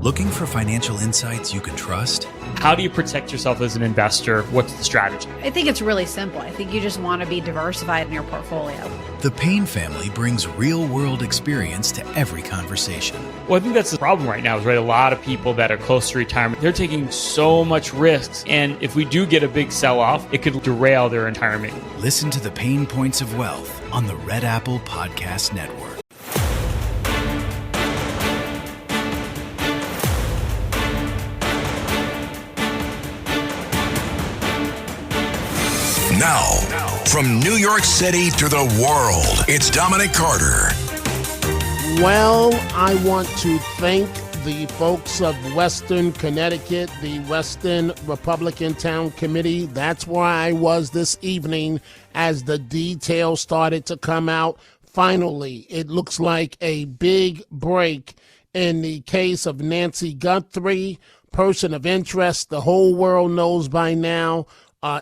Looking for financial insights you can trust? How do you protect yourself as an investor? What's the strategy? I think it's really simple. I think you just want to be diversified in your portfolio. The Payne family brings real-world experience to every conversation. Well, I think that's the problem right now is, right, a lot of people that are close to retirement, they're taking so much risks. And if we do get a big sell-off, it could derail their retirement. Listen to the Pain Points of Wealth on the Red Apple Podcast Network. Now, from New York City to the world, it's Dominic Carter. Well, I want to thank the folks of Western Connecticut, the Western Republican Town Committee. That's where I was this evening as the details started to come out. Finally, it looks like a big break in the case of Nancy Guthrie, person of interest. The whole world knows by now.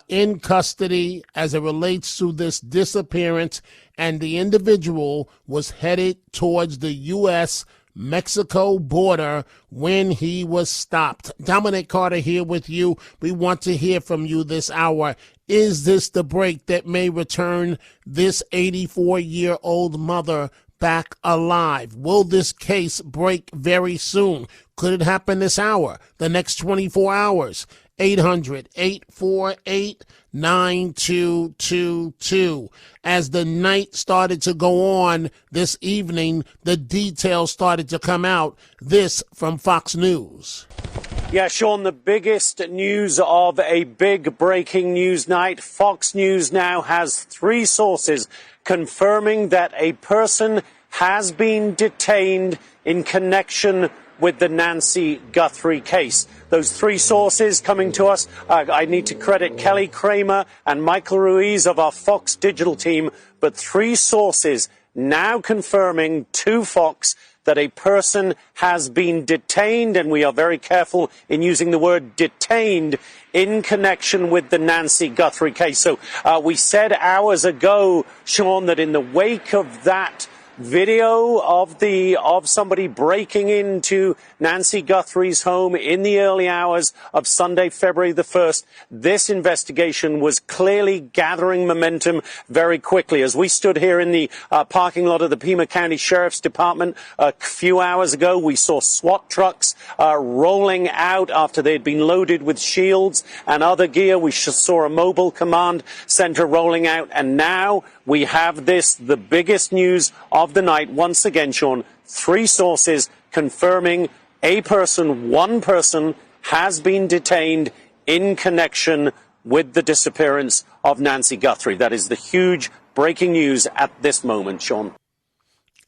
In custody as it relates to this disappearance, and the individual was headed towards the U.S. Mexico border when he was stopped. Dominic Carter here with you. We want to hear from you this hour. Is this the break that may return this 84-year-old mother back alive? Will this case break very soon? Could it happen this hour, the next 24 hours? 800-848-9222. As the night started to go on this evening, the details started to come out. This from Fox News. Yeah, Sean, the biggest news of a big breaking news night. Fox News now has 3 sources confirming that a person has been detained in connection with the Nancy Guthrie case. Those 3 sources coming to us, I need to credit Kelly Kramer and Michael Ruiz of our Fox Digital team, but 3 sources now confirming to Fox that a person has been detained, and we are very careful in using the word detained, in connection with the Nancy Guthrie case. So we said hours ago, Sean, that in the wake of that video of somebody breaking into Nancy Guthrie's home in the early hours of Sunday, February the 1st, this investigation was clearly gathering momentum very quickly. As we stood here in the parking lot of the Pima County Sheriff's Department a few hours ago, we saw SWAT trucks rolling out after they'd been loaded with shields and other gear. We saw a mobile command center rolling out, and now we have this, the biggest news of the night. Once again, Sean, 3 sources confirming one person has been detained in connection with the disappearance of Nancy Guthrie. That is the huge breaking news at this moment, Sean.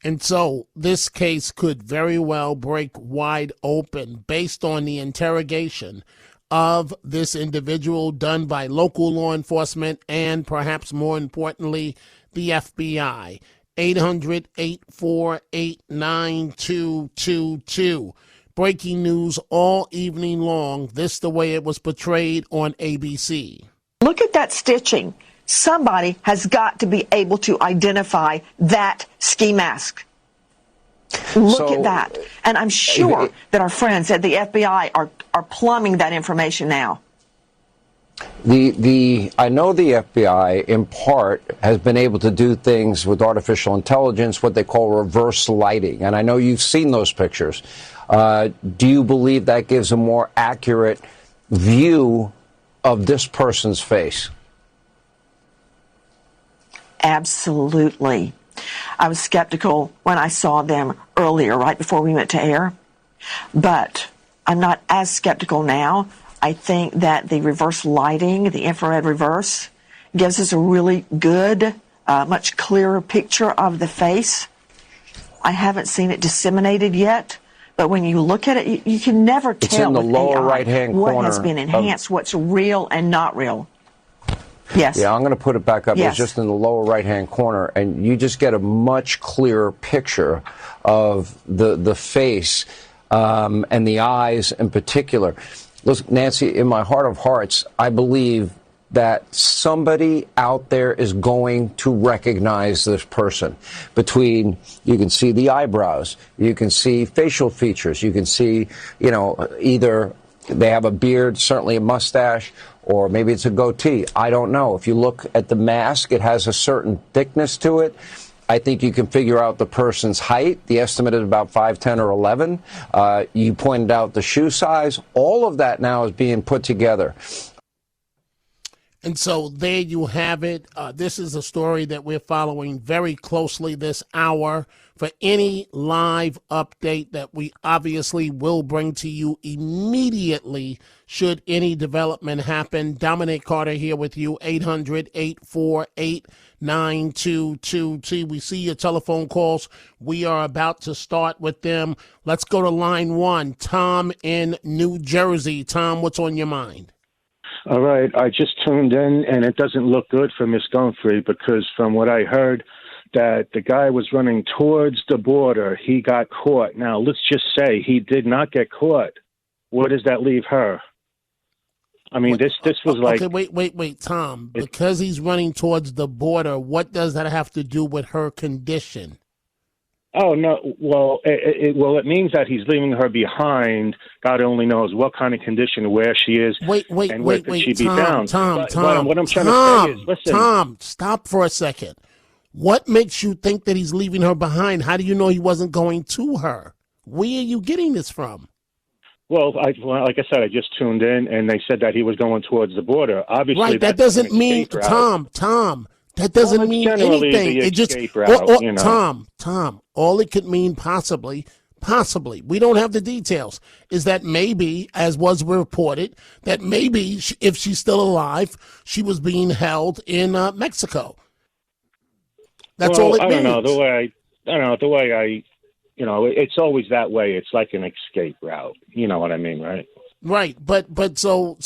And so this case could very well break wide open based on the interrogation of this individual done by local law enforcement and perhaps more importantly, the FBI. 800-848-9222. Breaking news all evening long. This the way it was portrayed on ABC. Look at that stitching. Somebody has got to be able to identify that ski mask. Look at that. And I'm sure that our friends at the FBI are plumbing that information now. I know the FBI, in part, has been able to do things with artificial intelligence, what they call reverse lighting. And I know you've seen those pictures. Do you believe that gives a more accurate view of this person's face? Absolutely. I was skeptical when I saw them earlier, right before we went to air. But I'm not as skeptical now. I think that the reverse lighting, the infrared reverse, gives us a really good, much clearer picture of the face. I haven't seen it disseminated yet, but when you look at it, you can never tell. It's in the lower right-hand corner. What has been enhanced, what's real and not real. Yes. Yeah, I'm going to put it back up. Yes. It's just in the lower right-hand corner, and you just get a much clearer picture of the face and the eyes in particular. Look, Nancy, in my heart of hearts, I believe that somebody out there is going to recognize this person. Between, you can see the eyebrows, you can see facial features, you can see, either they have a beard, certainly a mustache, or maybe it's a goatee. I don't know. If you look at the mask, it has a certain thickness to it. I think you can figure out the person's height. The estimate is about 5'10" or 11. You pointed out the shoe size. All of that now is being put together. And so there you have it. This is a story that we're following very closely this hour. For any live update that we obviously will bring to you immediately should any development happen. Dominic Carter here with you, 800-848-9222. We see your telephone calls. We are about to start with them. Let's go to line one. Tom in New Jersey. Tom, what's on your mind? All right. I just tuned in, and it doesn't look good for Miss Guthrie because from what I heard, that the guy was running towards the border. He got caught. Now, let's just say he did not get caught. Where does that leave her? I mean, this was like... Okay, wait, Tom. Because he's running towards the border, what does that have to do with her condition? Oh, no. Well, it means that he's leaving her behind. God only knows what kind of condition, where she is, wait, where could she be found. Tom, what I'm trying to say is, listen. Tom, stop for a second. What makes you think that he's leaving her behind? How do you know he wasn't going to her? Where are you getting this from? Well, like I said, I just tuned in, and they said that he was going towards the border. Obviously, right. That doesn't mean, Tom. That doesn't mean anything. It just, Tom. All it could mean possibly. We don't have the details. Is that maybe, as was reported, that maybe if she's still alive, she was being held in Mexico. That's all it means. I don't know. The way I, it's always that way. It's like an escape route. You know what I mean, right? Right. But so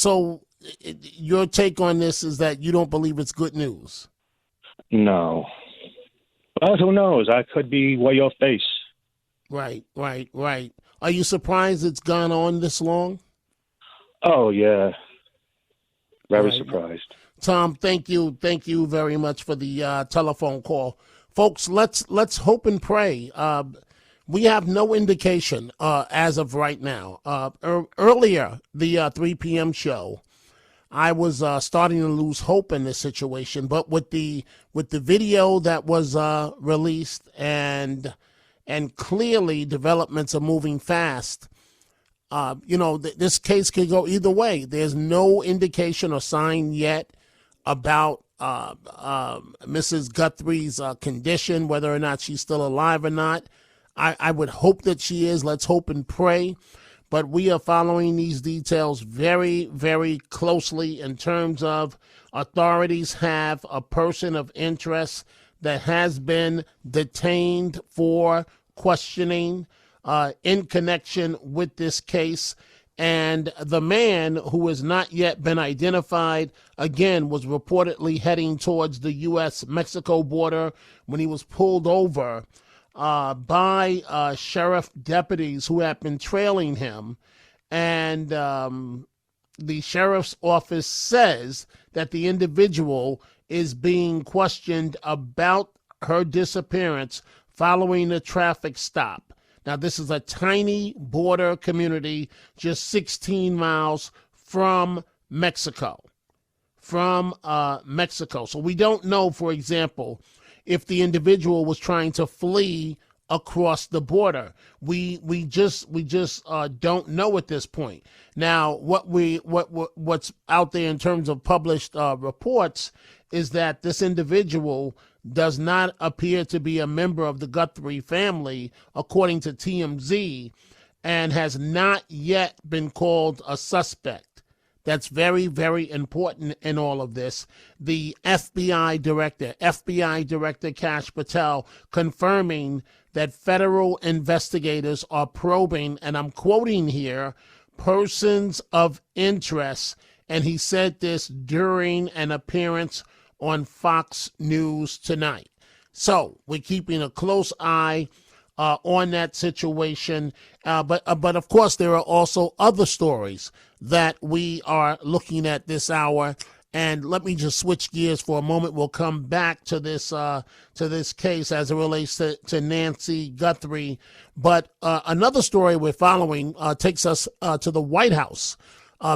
your take on this is that you don't believe it's good news. No. Well, who knows? I could be way off base. Right. Are you surprised it's gone on this long? Oh, yeah. Very surprised. Tom, thank you very much for the telephone call. Folks, let's hope and pray. We have no indication as of right now. Earlier, the 3 p.m. show, I was starting to lose hope in this situation, but with the video that was released and clearly developments are moving fast. This case could go either way. There's no indication or sign yet about Mrs. Guthrie's condition, whether or not she's still alive or not. I would hope that she is. Let's hope and pray. But we are following these details very, very closely in terms of authorities have a person of interest that has been detained for questioning in connection with this case. And the man, who has not yet been identified, again, was reportedly heading towards the U.S. Mexico border when he was pulled over by sheriff deputies who had been trailing him. And the sheriff's office says that the individual is being questioned about her disappearance following a traffic stop. Now, this is a tiny border community just 16 miles from Mexico. So we don't know, for example, if the individual was trying to flee across the border. We just don't know at this point. Now, what's out there in terms of published reports is that this individual does not appear to be a member of the Guthrie family, according to TMZ, and has not yet been called a suspect. That's very, very important in all of this. The FBI Director Kash Patel, confirming that federal investigators are probing, and I'm quoting here, persons of interest. And he said this during an appearance on Fox News tonight. So we're keeping a close eye on that situation. But of course, there are also other stories that we are looking at this hour. And let me just switch gears for a moment. We'll come back to this case as it relates to Nancy Guthrie. But another story we're following takes us to the White House,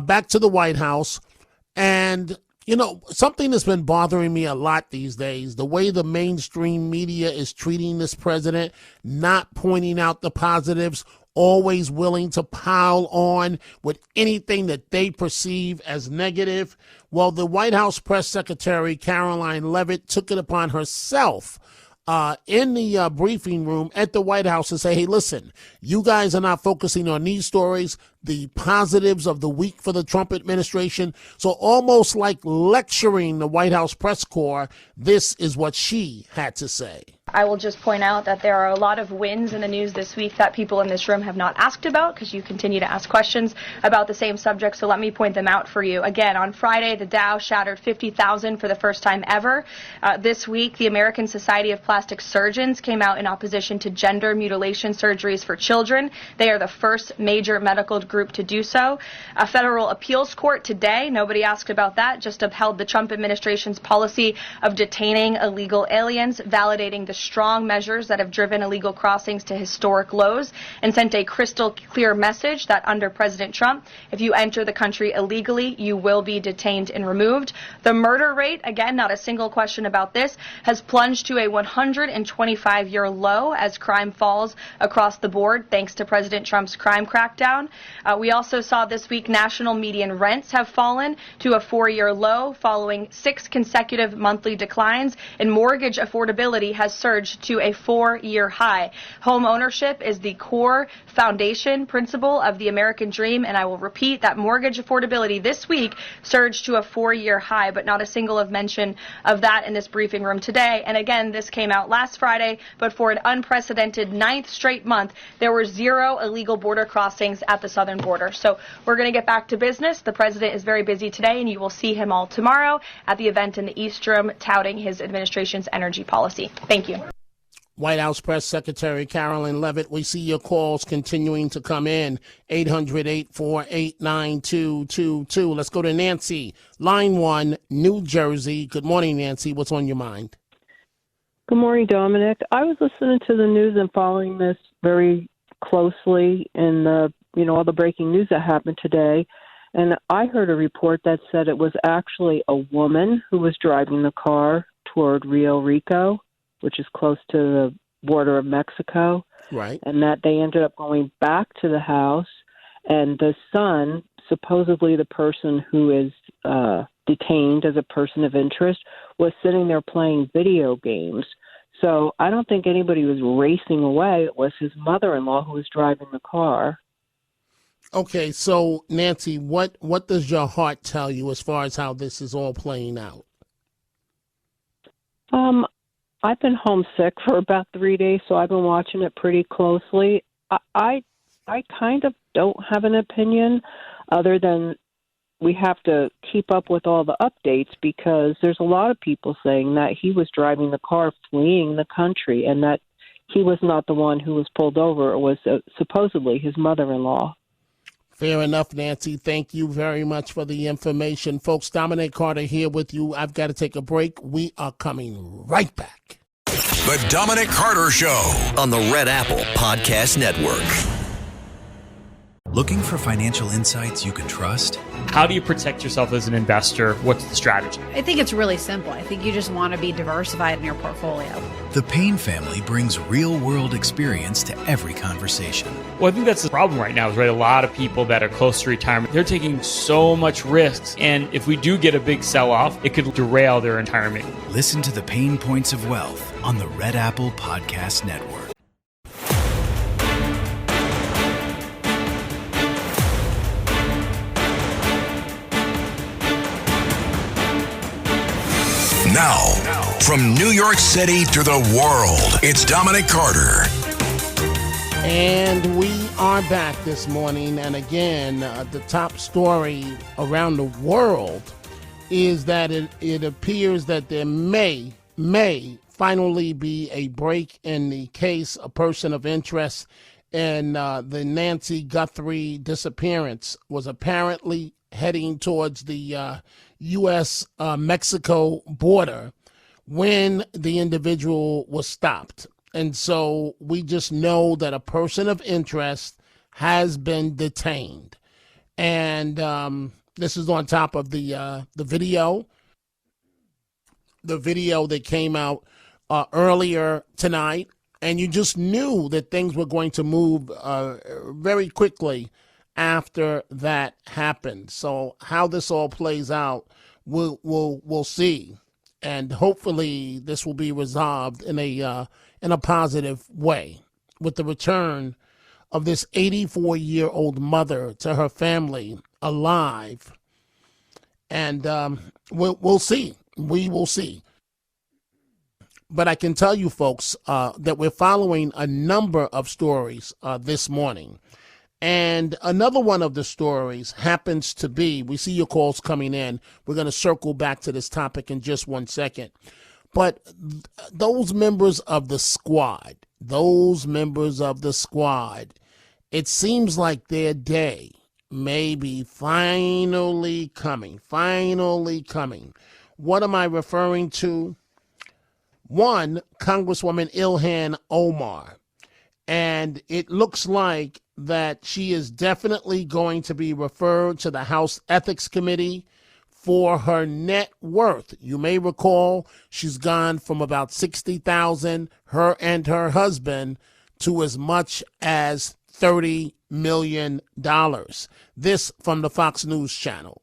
back to the White House. And, you know, something that's been bothering me a lot these days, the way the mainstream media is treating this president, not pointing out the positives, always willing to pile on with anything that they perceive as negative. Well, the White House press secretary, Caroline Leavitt, took it upon herself in the briefing room at the White House to say, hey, listen, you guys are not focusing on these stories, the positives of the week for the Trump administration. So almost like lecturing the White House press corps, this is what she had to say. I will just point out that there are a lot of wins in the news this week that people in this room have not asked about because you continue to ask questions about the same subject, so let me point them out for you. Again, on Friday, the Dow shattered 50,000 for the first time ever. This week, the American Society of Plastic Surgeons came out in opposition to gender mutilation surgeries for children. They are the first major medical group to do so. A federal appeals court today, nobody asked about that, just upheld the Trump administration's policy of detaining illegal aliens, validating the strong measures that have driven illegal crossings to historic lows, and sent a crystal clear message that under President Trump, if you enter the country illegally, you will be detained and removed. The murder rate, again, not a single question about this, has plunged to a 125-year low as crime falls across the board thanks to President Trump's crime crackdown. We also saw this week national median rents have fallen to a 4-year low following 6 consecutive monthly declines, and mortgage affordability has surged to a 4-year high. Home ownership is the core foundation principle of the American dream, and I will repeat that mortgage affordability this week surged to a 4-year high, but not a single mention of that in this briefing room today. And again, this came out last Friday, but for an unprecedented 9th straight month, there were 0 illegal border crossings at the southern border. So we're going to get back to business. The president is very busy today, and you will see him all tomorrow at the event in the East Room touting his administration's energy policy. Thank you. White House Press Secretary Caroline Leavitt, we see your calls continuing to come in. 800-848-9222. Let's go to Nancy, line 1, New Jersey. Good morning, Nancy. What's on your mind? Good morning, Dominic. I was listening to the news and following this very closely in the, all the breaking news that happened today. And I heard a report that said it was actually a woman who was driving the car toward Rio Rico, which is close to the border of Mexico. Right. And that they ended up going back to the house, and the son, supposedly the person who is detained as a person of interest, was sitting there playing video games. So I don't think anybody was racing away. It was his mother-in-law who was driving the car. Okay, so Nancy, what does your heart tell you as far as how this is all playing out? I've been homesick for about 3 days, so I've been watching it pretty closely. I kind of don't have an opinion other than we have to keep up with all the updates, because there's a lot of people saying that he was driving the car fleeing the country and that he was not the one who was pulled over. It was supposedly his mother-in-law. Fair enough, Nancy. Thank you very much for the information. Folks, Dominic Carter here with you. I've got to take a break. We are coming right back. The Dominic Carter Show on the Red Apple Podcast Network. Looking for financial insights you can trust? How do you protect yourself as an investor? What's the strategy? I think it's really simple. I think you just want to be diversified in your portfolio. The Payne family brings real-world experience to every conversation. Well, I think that's the problem right now is, right, a lot of people that are close to retirement, they're taking so much risks. And if we do get a big sell-off, it could derail their retirement. Listen to the Pain Points of Wealth on the Red Apple Podcast Network. now. From New York City to the world, it's Dominic Carter. And we are back this morning. And again, the top story around the world is that it appears that there may finally be a break in the case. A person of interest and the Nancy Guthrie disappearance was apparently heading towards the U.S. Mexico border when the individual was stopped. And so we just know that a person of interest has been detained. And this is on top of the video that came out earlier tonight. And you just knew that things were going to move very quickly after that happened. So how this all plays out, we'll see, and hopefully this will be resolved in a positive way with the return of this 84-year-old mother to her family alive. And we'll see. We will see. But I can tell you, folks, that we're following a number of stories this morning. And another one of the stories happens to be, we see your calls coming in. We're going to circle back to this topic in just 1 second. But those members of the squad, it seems like their day may be finally coming. What am I referring to? One, Congresswoman Ilhan Omar. And it looks like that she is definitely going to be referred to the House Ethics Committee for her net worth. You may recall she's gone from about $60,000, her and her husband, to as much as $30 million. This from the Fox News Channel.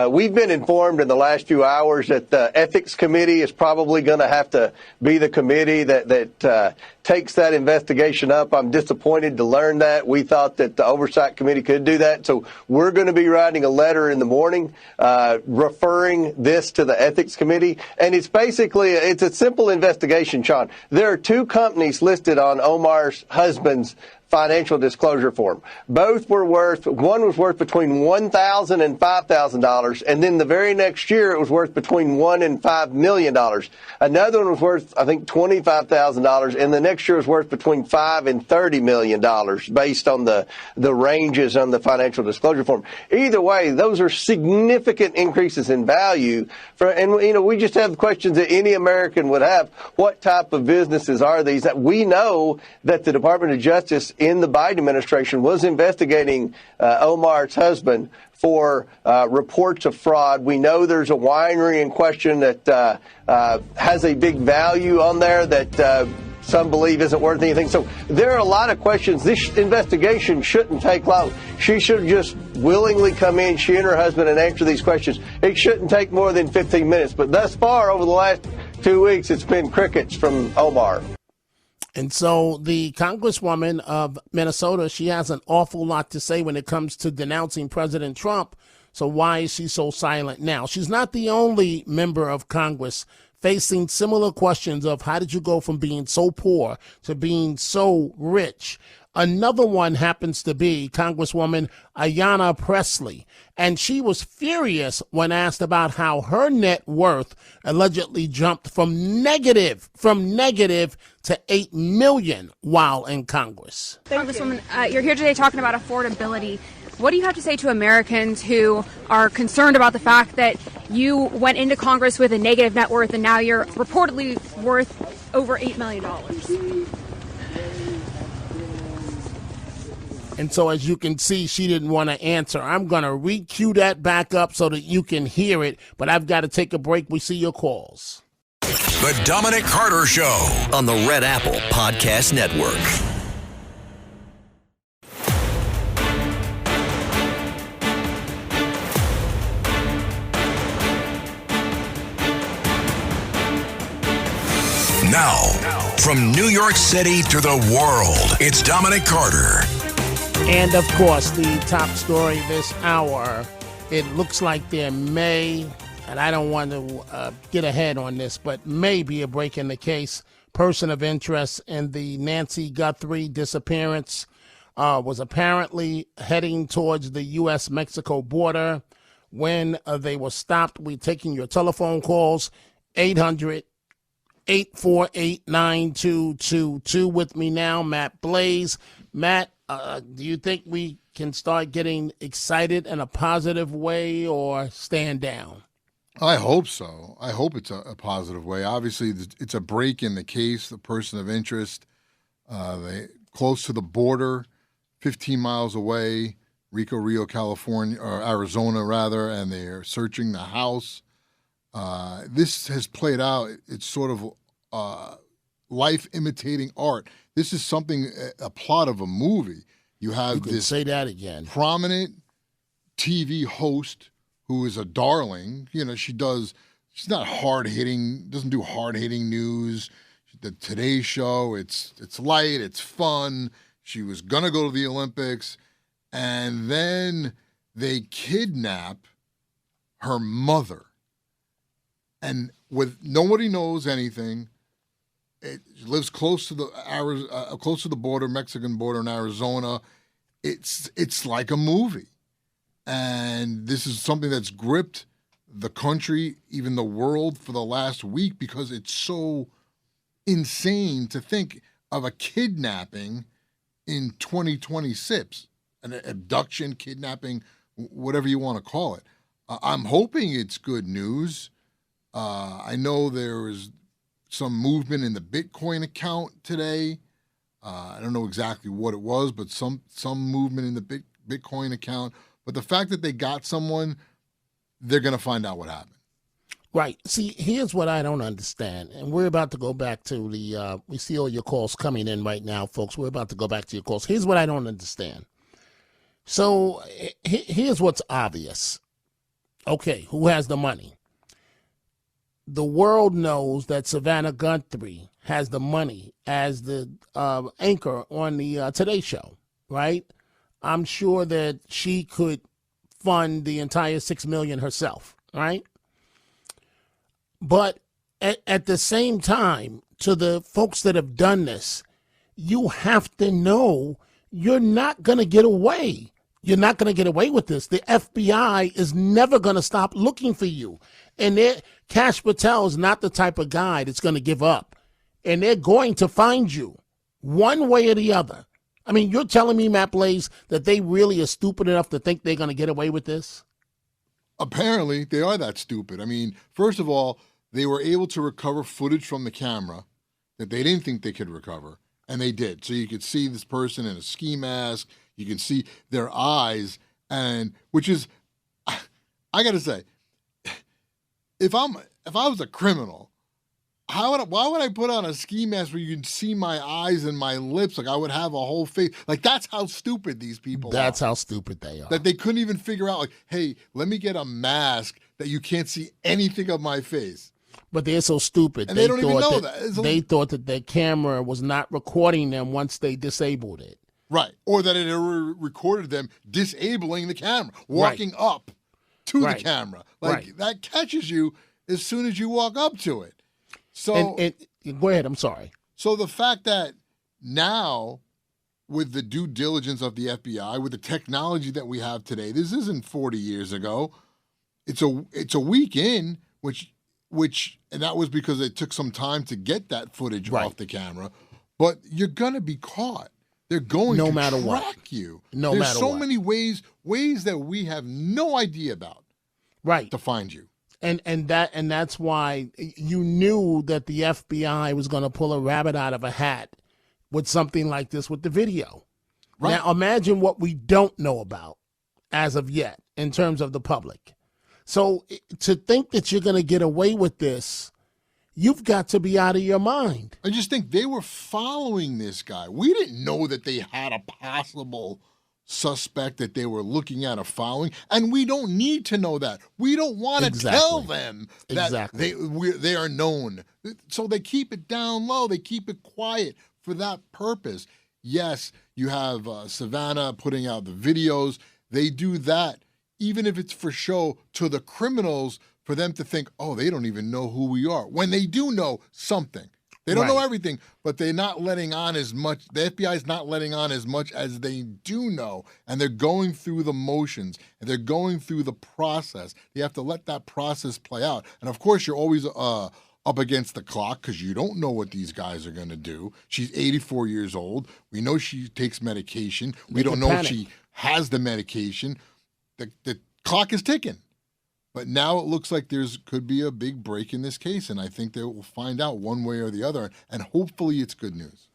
We've been informed in the last few hours that the Ethics Committee is probably going to have to be the committee that takes that investigation up. I'm disappointed to learn that. We thought that the Oversight Committee could do that. So we're going to be writing a letter in the morning referring this to the Ethics Committee. And it's a simple investigation, Sean. There are two companies listed on Omar's husband's financial disclosure form. Both were one was worth between $1,000 and $5,000, and then the very next year it was worth between $1 and $5 million. Another one was worth, I think, $25,000, and the next year was worth between $5 and $30 million, based on the ranges on the financial disclosure form. Either way, those are significant increases in value. We just have questions that any American would have. What type of businesses are these? That we know that the Department of Justice in the Biden administration was investigating Omar's husband for reports of fraud. We know there's a winery in question that has a big value on there that some believe isn't worth anything. So there are a lot of questions. This investigation shouldn't take long. She should just willingly come in, she and her husband, and answer these questions. It shouldn't take more than 15 minutes. But thus far, over the last 2 weeks, it's been crickets from Omar. And so the Congresswoman of Minnesota, she has an awful lot to say when it comes to denouncing President Trump. So why is she so silent now? She's not the only member of Congress facing similar questions of how did you go from being so poor to being so rich? Another one happens to be Congresswoman Ayanna Pressley, and she was furious when asked about how her net worth allegedly jumped from negative to $8 million while in Congress. Congresswoman, you're here today talking about affordability. What do you have to say to Americans who are concerned about the fact that you went into Congress with a negative net worth and now you're reportedly worth over $8 million? And so, as you can see, she didn't want to answer. I'm going to re-cue that back up so that you can hear it, but I've got to take a break. We see your calls. The Dominic Carter Show on the Red Apple Podcast Network. now. From New York City to the world, it's Dominic Carter. And, of course, the top story this hour, it looks like there may, and I don't want to get ahead on this, but may be a break in the case. Person of interest in the Nancy Guthrie disappearance was apparently heading towards the U.S. Mexico border when they were stopped. We're taking your telephone calls, 800-848-9222. With me now, Matt Blaze. Matt, do you think we can start getting excited in a positive way or stand down? I hope so. I hope it's a positive way. Obviously, it's a break in the case, the person of interest. They close to the border, 15 miles away, Rio, California, or Arizona, rather, and they're searching the house. This has played out. It's sort of life imitating art. This is something, a plot of a movie. You have this say that again. Prominent TV host who is a darling. You know, she's not hard-hitting, doesn't do hard-hitting news. The Today Show, it's light, it's fun. She was going to go to the Olympics, and then they kidnap her mother. And with nobody knows anything, it lives close to the border, Mexican border in Arizona. It's like a movie. And this is something that's gripped the country, even the world, for the last week because it's so insane to think of a kidnapping in 2026, an abduction, kidnapping, whatever you want to call it. I'm hoping it's good news. I know there is some movement in the Bitcoin account today. I don't know exactly what it was, but some movement in the Bitcoin account. But the fact that they got someone, they're going to find out what happened. Right. See, here's what I don't understand. And we're about to go back to we see all your calls coming in right now, folks. We're about to go back to your calls. Here's what I don't understand. So here's what's obvious. Okay, who has the money? The world knows that Savannah Guthrie has the money as the anchor on the Today Show, right? I'm sure that she could fund the entire $6 million herself, right? But at the same time, to the folks that have done this, you have to know you're not going to get away. You're not going to get away with this. The FBI is never going to stop looking for you. And Kash Patel is not the type of guy that's going to give up. And they're going to find you one way or the other. I mean, you're telling me, Matt Blaze, that they really are stupid enough to think they're going to get away with this? Apparently, they are that stupid. I mean, first of all, they were able to recover footage from the camera that they didn't think they could recover, and they did. So you could see this person in a ski mask. You can see their eyes, and which is, I got to say, if I was a criminal, why would I put on a ski mask where you can see my eyes and my lips? Like I would have a whole face. Like that's how stupid these people are. That's how stupid they are. That they couldn't even figure out, like, hey, let me get a mask that you can't see anything of my face. But they're so stupid. And they don't even know that. They thought that their camera was not recording them once they disabled it. Right. Or that it recorded them disabling the camera, walking up to the camera. Like that catches you as soon as you walk up to it. So and go ahead, I'm sorry. So the fact that now, with the due diligence of the FBI, with the technology that we have today, this isn't 40 years ago. It's a week in, which and that was because it took some time to get that footage off the camera. But you're gonna be caught. They're going to track you. There's so many ways that we have no idea about. Right. To find you. And that's why you knew that the FBI was going to pull a rabbit out of a hat with something like this with the video. Right. Now imagine what we don't know about as of yet in terms of the public. So to think that you're going to get away with this, you've got to be out of your mind. I just think they were following this guy. We didn't know that they had a possible suspect that they were looking at or following, and we don't need to know that. We don't want to tell them that they are known. So they keep it down low. They keep it quiet for that purpose. Yes, you have Savannah putting out the videos. They do that, even if it's for show, to the criminals, for them to think, oh, they don't even know who we are, when they do know something. They don't know everything, but they're not letting on as much. The FBI is not letting on as much as they do know, and they're going through the motions, and they're going through the process. You have to let that process play out. And, of course, you're always up against the clock because you don't know what these guys are going to do. She's 84 years old. We know she takes medication. We don't know if she has the medication. The clock is ticking. But now it looks like could be a big break in this case, and I think they will find out one way or the other, and hopefully it's good news.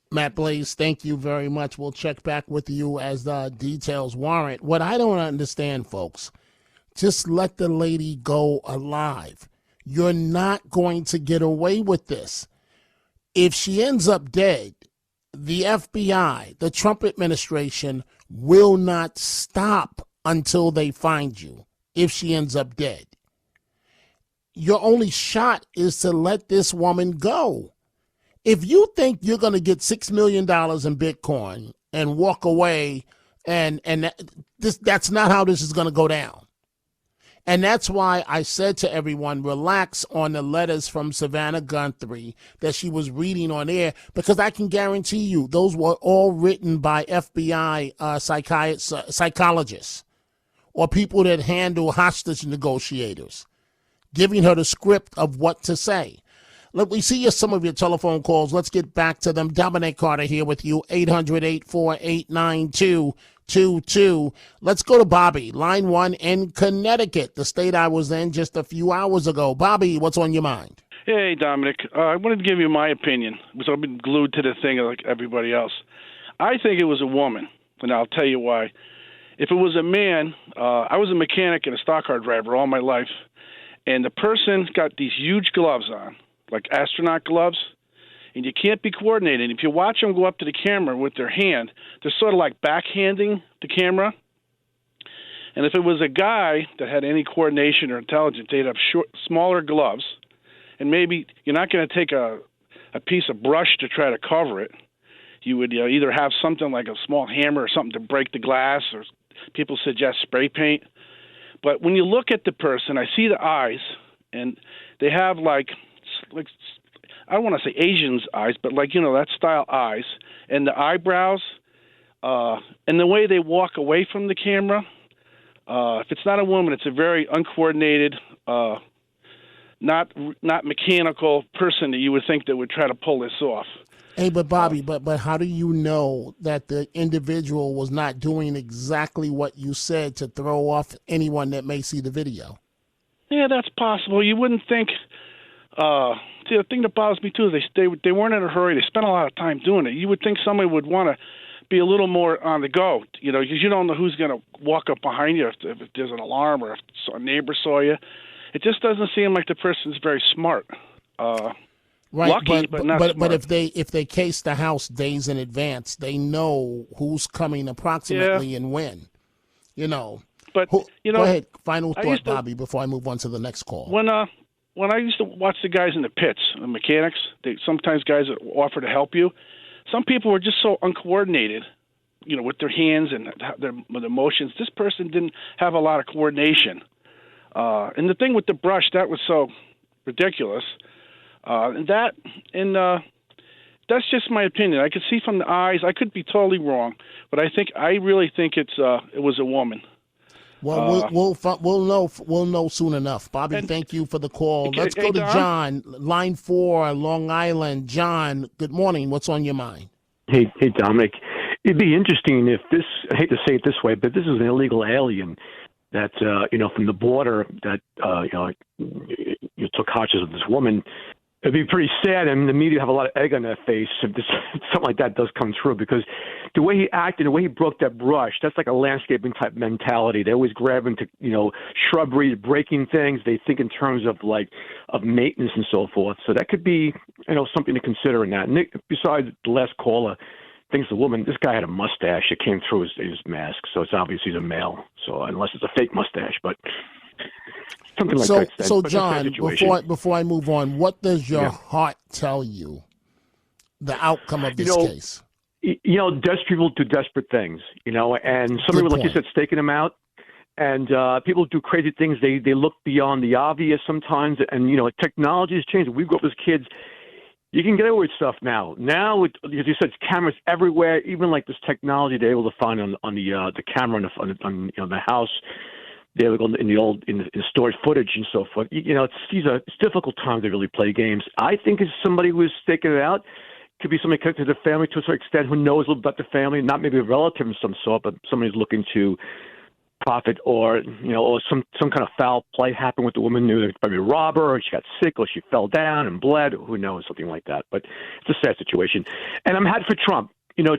Matt Blaze, thank you very much. We'll check back with you as the details warrant. What I don't understand, folks, just let the lady go alive. You're not going to get away with this. If she ends up dead, the FBI, the Trump administration, will not stop until they find you if she ends up dead. Your only shot is to let this woman go. If you think you're going to get $6 million in Bitcoin and walk away, and that's not how this is going to go down. And that's why I said to everyone, relax on the letters from Savannah Guthrie that she was reading on air, because I can guarantee you those were all written by FBI psychologists or people that handle hostage negotiators, giving her the script of what to say. Look, we see some of your telephone calls. Let's get back to them. Dominic Carter here with you, 800-848-9222. Let's go to Bobby, line 1 in Connecticut, the state I was in just a few hours ago. Bobby, what's on your mind? Hey, Dominic. I wanted to give you my opinion, because I've been glued to the thing like everybody else. I think it was a woman, and I'll tell you why. If it was a man, I was a mechanic and a stock car driver all my life, and the person got these huge gloves on, like astronaut gloves, and you can't be coordinated. If you watch them go up to the camera with their hand, they're sort of like backhanding the camera. And if it was a guy that had any coordination or intelligence, they'd have smaller gloves, and maybe you're not going to take a piece of brush to try to cover it. You would either have something like a small hammer or something to break the glass, or people suggest spray paint. But when you look at the person, I see the eyes, and they have like I don't want to say Asian's eyes, but that style eyes, and the eyebrows, and the way they walk away from the camera. If it's not a woman, it's a very uncoordinated, not mechanical person that you would think that would try to pull this off. Hey, but Bobby, but how do you know that the individual was not doing exactly what you said to throw off anyone that may see the video? Yeah, that's possible. You wouldn't think. The thing that bothers me too is they weren't in a hurry. They spent a lot of time doing it. You would think somebody would want to be a little more on the go, because you don't know who's going to walk up behind you if there's an alarm or if a neighbor saw you. It just doesn't seem like the person's very smart. Right, lucky, but not smart. But if they case the house days in advance, they know who's coming approximately and when. But go ahead. Final thought, Bobby, before I move on to the next call. When I used to watch the guys in the pits, the mechanics, sometimes guys that offer to help you, some people were just so uncoordinated, with their hands and their motions. This person didn't have a lot of coordination. And the thing with the brush, that was so ridiculous. That's just my opinion. I could see from the eyes. I could be totally wrong, but I really think it was a woman. Well, we'll know soon enough. Bobby, thank you for the call. Let's go to John, line 4, Long Island. John, good morning. What's on your mind? Hey, Dominic. It'd be interesting if this, I hate to say it this way, but this is an illegal alien that, from the border that, you took hostage of this woman. It'd be pretty sad, and the media have a lot of egg on their face if something like that does come true, because the way he acted, the way he broke that brush, that's like a landscaping type mentality. They always grab into, shrubbery, breaking things. They think in terms of maintenance and so forth. So that could be, something to consider in that. Nick, besides the last caller, thinks the woman, this guy had a mustache. It came through his mask, so it's obvious he's a male. So unless it's a fake mustache, but something like that. So John, before I move on, what does your heart tell you the outcome of this case? Desperate people do desperate things, and some people, like you said, staking them out. And people do crazy things. They look beyond the obvious sometimes. And, technology has changed. We grew up as kids. You can get away with stuff now. Now, as you said, cameras everywhere. Even like this technology they're able to find on the camera on the house. they would go in the stored footage and so forth. It's difficult times to really play games. I think it's somebody who is staking it out. Could be somebody connected to the family to a certain extent who knows a little about the family, not maybe a relative of some sort, but somebody who's looking to profit, or some kind of foul play happened with the woman who probably robbed her, or she got sick, or she fell down and bled, or who knows, something like that. But it's a sad situation. And I'm happy for Trump.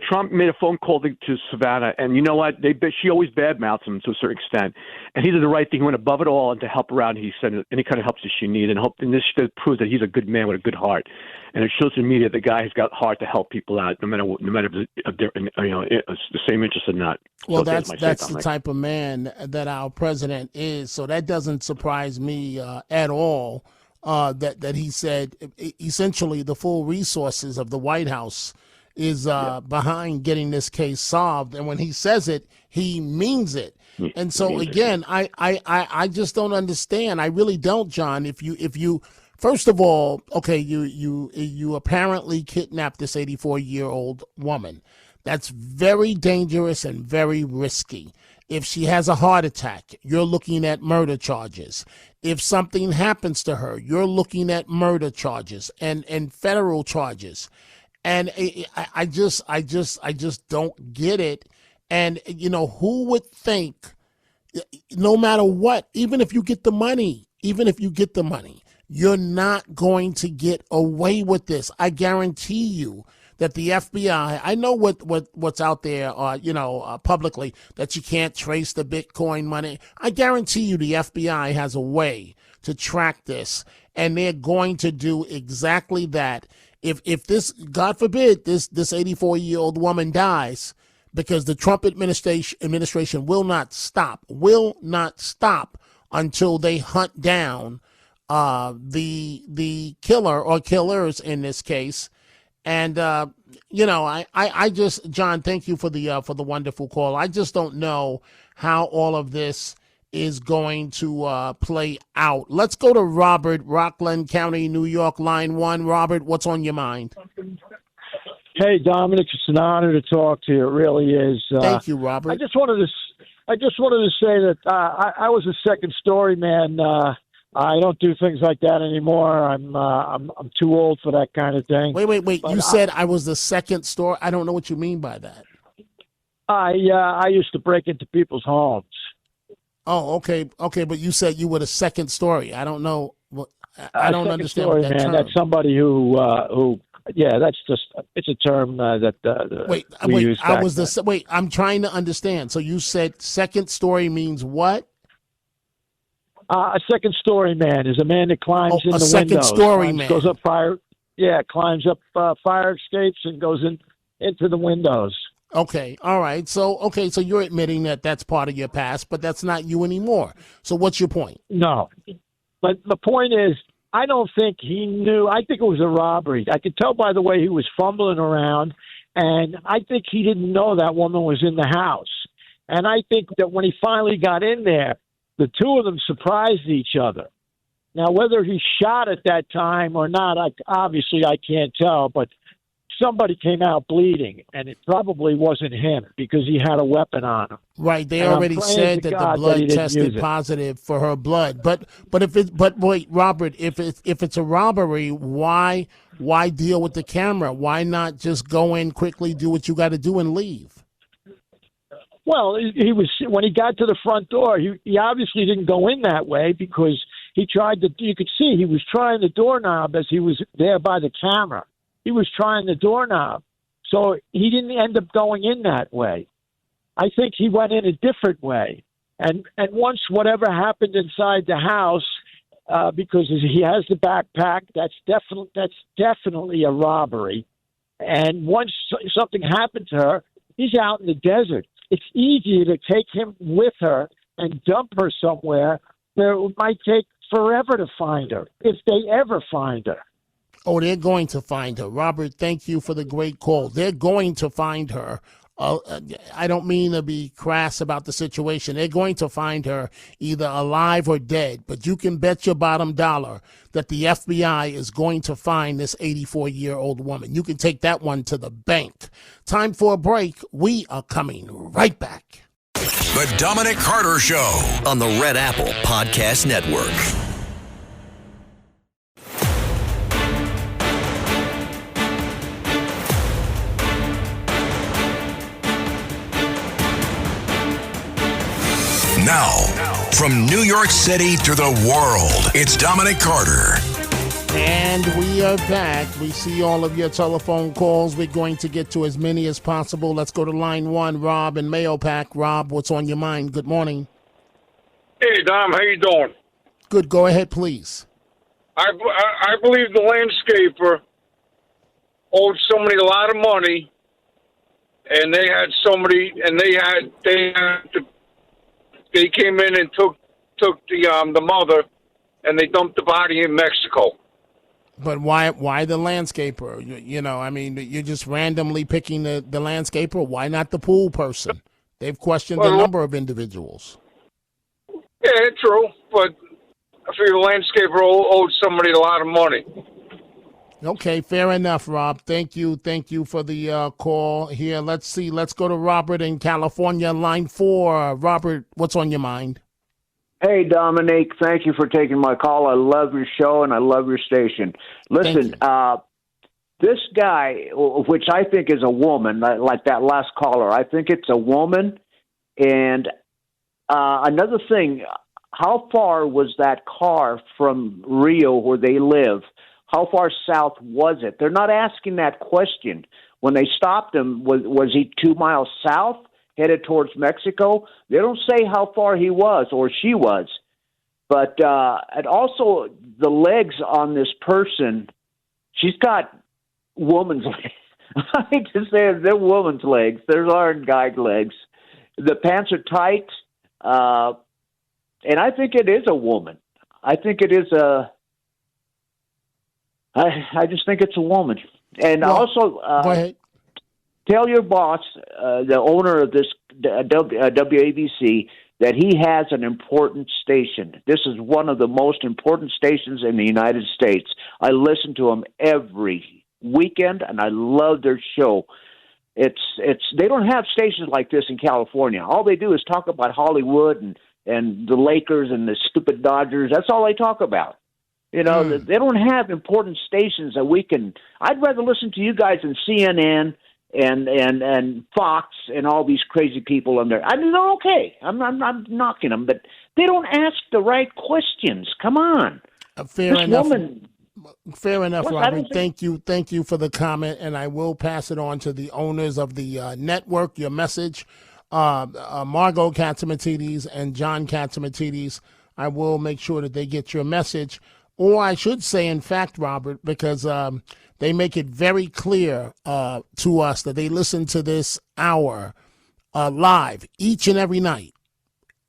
Trump made a phone call to Savannah, and you know what? She always badmouths him to a certain extent, and he did the right thing. He went above it all and to help her out. And he sent any kind of help that she needed, and this proves that he's a good man with a good heart. And it shows to the media the guy has got heart to help people out, no matter if they're the same interest or not. Well, so that's the type of man that our president is. So that doesn't surprise me at all. That he said essentially the full resources of the White House is behind getting this case solved, and when he says it, he means it. And so again, I just don't understand. I really don't, John. If you first of all, okay, you apparently kidnapped this 84-year-old woman. That's very dangerous and very risky. If she has a heart attack, you're looking at murder charges. If something happens to her, you're looking at murder charges and federal charges. And I just don't get it. And, who would think, no matter what, even if you get the money, you're not going to get away with this. I guarantee you that the FBI, I know what's out there, publicly, that you can't trace the Bitcoin money. I guarantee you the FBI has a way to track this, and they're going to do exactly that. If this, God forbid, this 84-year-old woman dies, because the Trump administration will not stop until they hunt down the killer or killers in this case. And I just, John, thank you for the wonderful call. I just don't know how all of this is going to play out. Let's go to Robert, Rockland County, New York, line 1. Robert, what's on your mind? Hey, Dominic, it's an honor to talk to you. It really is. Thank you, Robert. I just wanted to say that I was a second story man. I don't do things like that anymore. I'm too old for that kind of thing. Wait. But you said I was the second story. I don't know what you mean by that. I used to break into people's homes. Oh, okay, but you said you were the second story. I don't know. I don't understand what that term. That's somebody who. Yeah, that's just. It's a term that we use. I'm trying to understand. So you said second story means what? A second story man is a man that climbs in the windows. A second story man goes up fire. Yeah, climbs up fire escapes and goes into the windows. Okay, all right. So you're admitting that that's part of your past, but that's not you anymore. So what's your point? No, but the point is, I don't think he knew. I think it was a robbery. I could tell by the way he was fumbling around, and I think he didn't know that woman was in the house. And I think that when he finally got in there, the two of them surprised each other. Now, whether he shot at that time or not, obviously I can't tell, but somebody came out bleeding, and it probably wasn't him because he had a weapon on him. Right, they already said that the blood tested positive for her blood. But wait, Robert, if it's a robbery, why deal with the camera? Why not just go in quickly, do what you got to do, and leave? Well, he was when he got to the front door. He obviously didn't go in that way because he tried to. You could see he was trying the doorknob as he was there by the camera. He was trying the doorknob, so he didn't end up going in that way. I think he went in a different way, and once whatever happened inside the house, because he has the backpack, that's definitely a robbery. And once something happened to her, he's out in the desert. It's easier to take him with her and dump her somewhere where it might take forever to find her, if they ever find her. Oh, they're going to find her. Robert, thank you for the great call. They're going to find her. I don't mean to be crass about the situation. They're going to find her either alive or dead. But you can bet your bottom dollar that the FBI is going to find this 84-year-old woman. You can take that one to the bank. Time for a break. We are coming right back. The Dominic Carter Show on the Red Apple Podcast Network. Now, from New York City to the world, it's Dominic Carter. And we are back. We see all of your telephone calls. We're going to get to as many as possible. Let's go to line one, Rob in Mahopac. Rob, what's on your mind? Good morning. Hey, Dom, how you doing? Good. Go ahead, please. I believe the landscaper owed somebody a lot of money, and they had somebody, and they came in and took the mother, and they dumped the body in Mexico. But why the landscaper? You know, I mean, you're just randomly picking the landscaper. Why not the pool person? They've questioned a number of individuals. Yeah, true, but I figure the landscaper owed somebody a lot of money. Okay, fair enough, Rob. Thank you for the call here. Let's see. Let's go to Robert in California, line 4. Robert, what's on your mind? Hey, Dominic, thank you for taking my call. I love your show and I love your station. Listen, this guy, which I think is a woman, like that last caller, I think it's a woman. And another thing, how far was that car from Rio where they live? How far south was it? They're not asking that question. When they stopped him, was he 2 miles south? Headed towards Mexico? They don't say how far he was or she was. But and also the legs on this person, she's got woman's legs. I hate to say it, they're woman's legs. They're aren't guy legs. The pants are tight, and I think it is a woman. I think it is a... I just think it's a woman. And also... go ahead. Tell your boss, the owner of this WABC, that he has an important station. This is one of the most important stations in the United States. I listen to them every weekend, and I love their show. It's they don't have stations like this in California. All they do is talk about Hollywood and the Lakers and the stupid Dodgers. That's all they talk about. You know, they don't have important stations that we can. I'd rather listen to you guys than CNN and Fox and all these crazy people on there. I mean, they're okay. I'm not knocking them, but they don't ask the right questions. Come on. Fair enough, What? Robert. Thank you for the comment, and I will pass it on to the owners of the network. Your message, Margot Katsimatidis and John Katsimatidis. I will make sure that they get your message, or I should say, in fact, Robert, because they make it very clear to us that they listen to this hour live each and every night,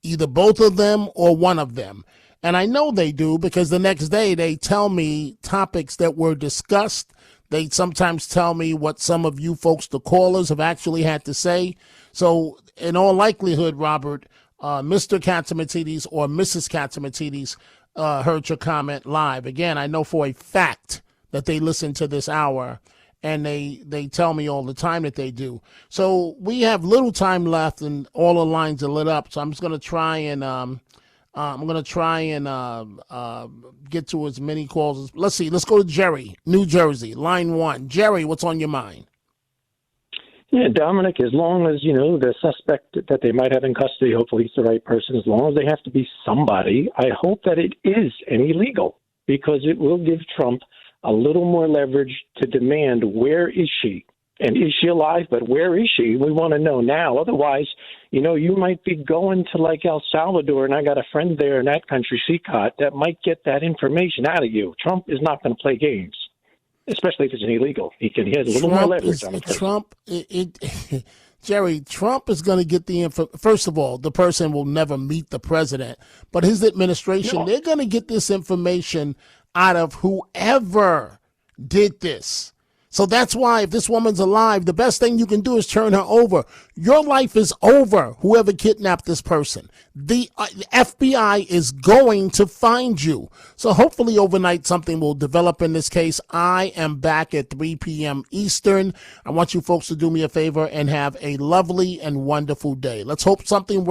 either both of them or one of them. And I know they do because the next day they tell me topics that were discussed. They sometimes tell me what some of you folks, the callers, have actually had to say. So in all likelihood, Robert, Mr. Katsimatidis or Mrs. Katsimatidis heard your comment live. Again, I know for a fact that they listen to this hour, and they tell me all the time that they do. So we have little time left, and all the lines are lit up. So I'm just going to try and get to as many calls as. Let's see. Let's go to Jerry, New Jersey, line 1. Jerry, what's on your mind? Yeah, Dominic, as long as, the suspect that they might have in custody, hopefully it's the right person, as long as they have to be somebody, I hope that it is an illegal, because it will give Trump a little more leverage to demand, where is she? And is she alive? But where is she? We want to know now. Otherwise, you might be going to like El Salvador, and I got a friend there in that country, CCOT, that might get that information out of you. Trump is not going to play games, especially if it's illegal. He has a little more leverage on it. Jerry, Trump is going to get the info. First of all, the person will never meet the president, but his administration, they're going to get this information out of whoever did this. So that's why if this woman's alive, the best thing you can do is turn her over. Your life is over, whoever kidnapped this person. The FBI is going to find you. So hopefully overnight something will develop in this case. I am back at 3 p.m. Eastern. I want you folks to do me a favor and have a lovely and wonderful day. Let's hope something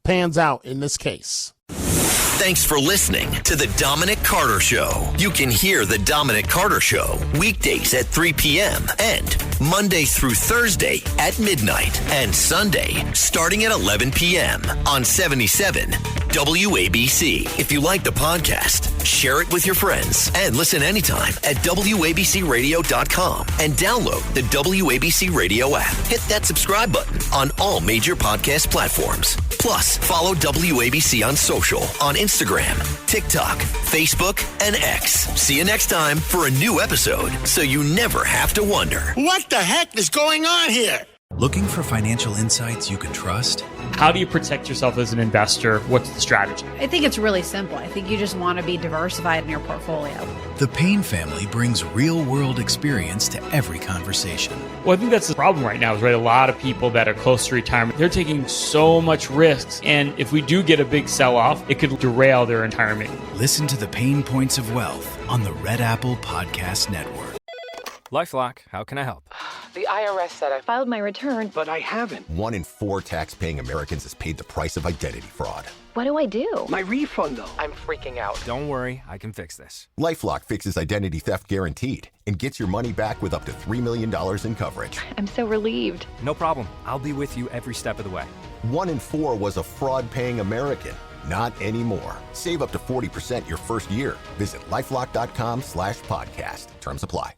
pans out in this case. Thanks for listening to The Dominic Carter Show. You can hear The Dominic Carter Show weekdays at 3 p.m. and Monday through Thursday at midnight and Sunday starting at 11 p.m. on 77 WABC. If you like the podcast, share it with your friends and listen anytime at WABCRadio.com and download the WABC Radio app. Hit that subscribe button on all major podcast platforms. Plus, follow WABC on social on Instagram, TikTok, Facebook, and X. See you next time for a new episode so you never have to wonder. What the heck is going on here? Looking for financial insights you can trust? How do you protect yourself as an investor? What's the strategy? I think it's really simple. I think you just want to be diversified in your portfolio. The Payne family brings real-world experience to every conversation. Well, I think that's the problem right now is, right, a lot of people that are close to retirement, they're taking so much risks. And if we do get a big sell-off, it could derail their retirement. Listen to The Payne Points of Wealth on the Red Apple Podcast Network. LifeLock, how can I help? The IRS said I filed my return, but I haven't. 1 in 4 tax-paying Americans has paid the price of identity fraud. What do I do? My refund, though. I'm freaking out. Don't worry, I can fix this. LifeLock fixes identity theft guaranteed and gets your money back with up to $3 million in coverage. I'm so relieved. No problem. I'll be with you every step of the way. 1 in 4 was a fraud-paying American. Not anymore. Save up to 40% your first year. Visit LifeLock.com/podcast. Terms apply.